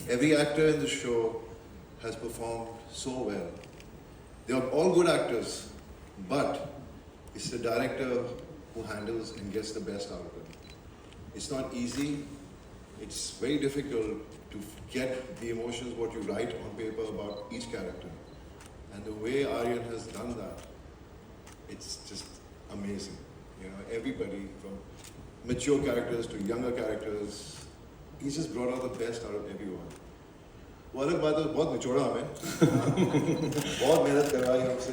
every actor in the show has performed so well. They are all good actors, but it's the director who handles and gets the best out of them. It's not easy. It's very difficult to get the emotions what you write on paper about each character. And the way Aryan has done that, it's just amazing. You know, everybody from mature characters to younger characters, he's just brought out the best out of everyone. वो अलग बात है, बहुत निचोड़ा हमें बहुत मेहनत करवाई हमसे,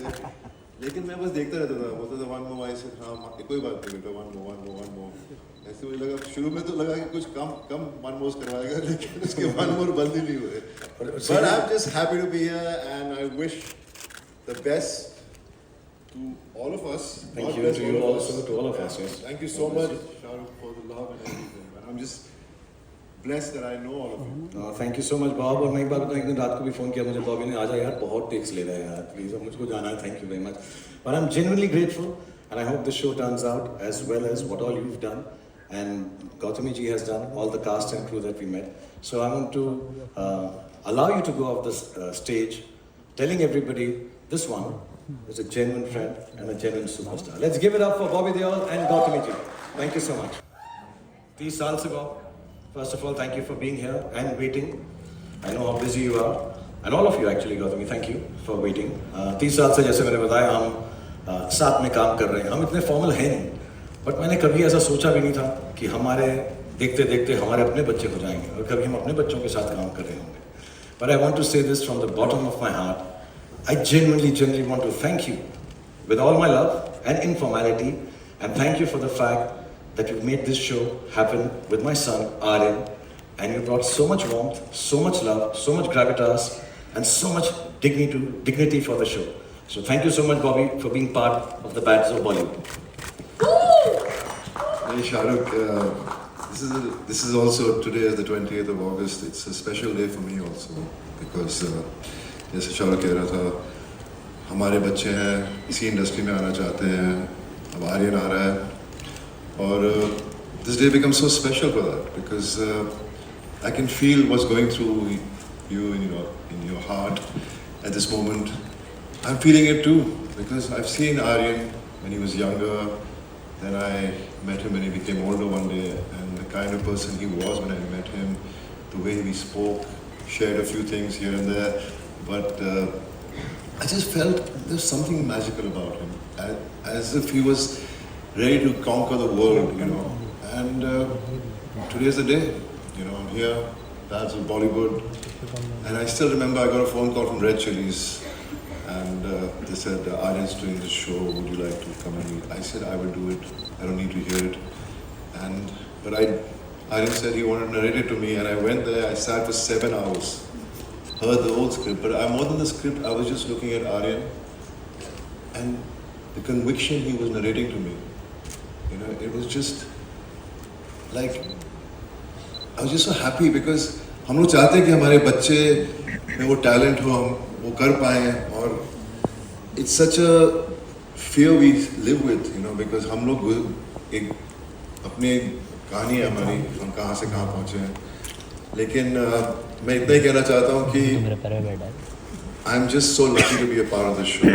लेकिन मैं बस देखता रहता था, बोलता था वन मोर, आई सेड हाँ कोई बात नहीं बेटा, वन मोर ऐसे मुझे लगा, शुरू में तो लगा कि कुछ कम वन मोर करवाएगा, लेकिन उसके वन मोर बंद ही नहीं हुए. But I'm just happy to be here and I wish the best to all of us. Thank you to you also, to all of us. Yes. Thank you so much, Shahrukh, for the love and everything. And I'm just blessed that I know all of you. Thank you so much, Bob. और मैं एक बार बताऊँ, एक दिन रात को भी phone किया मुझे बॉबी ने, आजा यार बहुत टेक्स ले रहा है यार, प्लीज़ अब मुझको जाना है. Thank you very much. But I'm genuinely grateful and I hope the show turns out as well as what all you've done and Gautami ji has done, all the cast and crew that we met. So I want to allow you to go off the stage telling everybody this one is a genuine friend and a genuine superstar. Let's give it up for Bobby Deol and Gautami ji. Thank you so much. 30 साल से Bob. First of all, thank you for being here and waiting. I know how busy you are. And all of you actually, Gautami, thank you for waiting. 30 साल से जैसे मैंने बताया हम साथ में काम कर रहे हैं. हम इतने फॉर्मल हैं नहीं, बट मैंने कभी ऐसा सोचा भी नहीं था कि हमारे देखते देखते हमारे अपने बच्चे हो जाएंगे और कभी हम अपने बच्चों के साथ काम कर रहे होंगे. But I want to say this from the bottom of my heart. I genuinely want to thank you with all my love and informality, and thank you for the fact that you made this show happen with my son Aryan, and you brought so much warmth, so much love, so much gravitas, and so much dignity for the show. So thank you so much, Bobby, for being part of the Bats of Bollywood. Hey Shahrukh, this is also, today is the 20th of August. It's a special day for me also because जैसे शाहरुख कह रहा था, हमारे बच्चे हैं, इसी industry में आना चाहते हैं, अब आर्यन आ रहा है, और this day becomes so special for that because I can feel what's going through you in your heart at this moment. I'm feeling it too because I've seen Aryan when he was younger, then I met him when he became older one day, and the kind of person he was when I met him, the way we spoke, shared a few things here and there, but I just felt there's something magical about him, as if he was ready to conquer the world, and today's the day, I'm here, Dads of Bollywood, and I still remember I got a phone call from Red Chillies, and they said, Aryan's doing this show, would you like to come and meet? I said, I will do it, I don't need to hear it, but Aryan said he wanted to narrate it to me, and I went there, I sat for 7 hours, heard the whole script, but more than the script, I was just looking at Aryan, and the conviction he was narrating to me, it was just like, I was just so happy because हम लोग चाहते हैं कि हमारे बच्चे में वो talent हो, हम वो कर पाएं, और it's such a fear we live with, because हम लोग एक अपनी कहानी है हमारी, हम कहाँ से कहाँ पहुँचे हैं, लेकिन मैं इतना ही कहना चाहता हूँ कि I'm just so lucky to be a part of this show.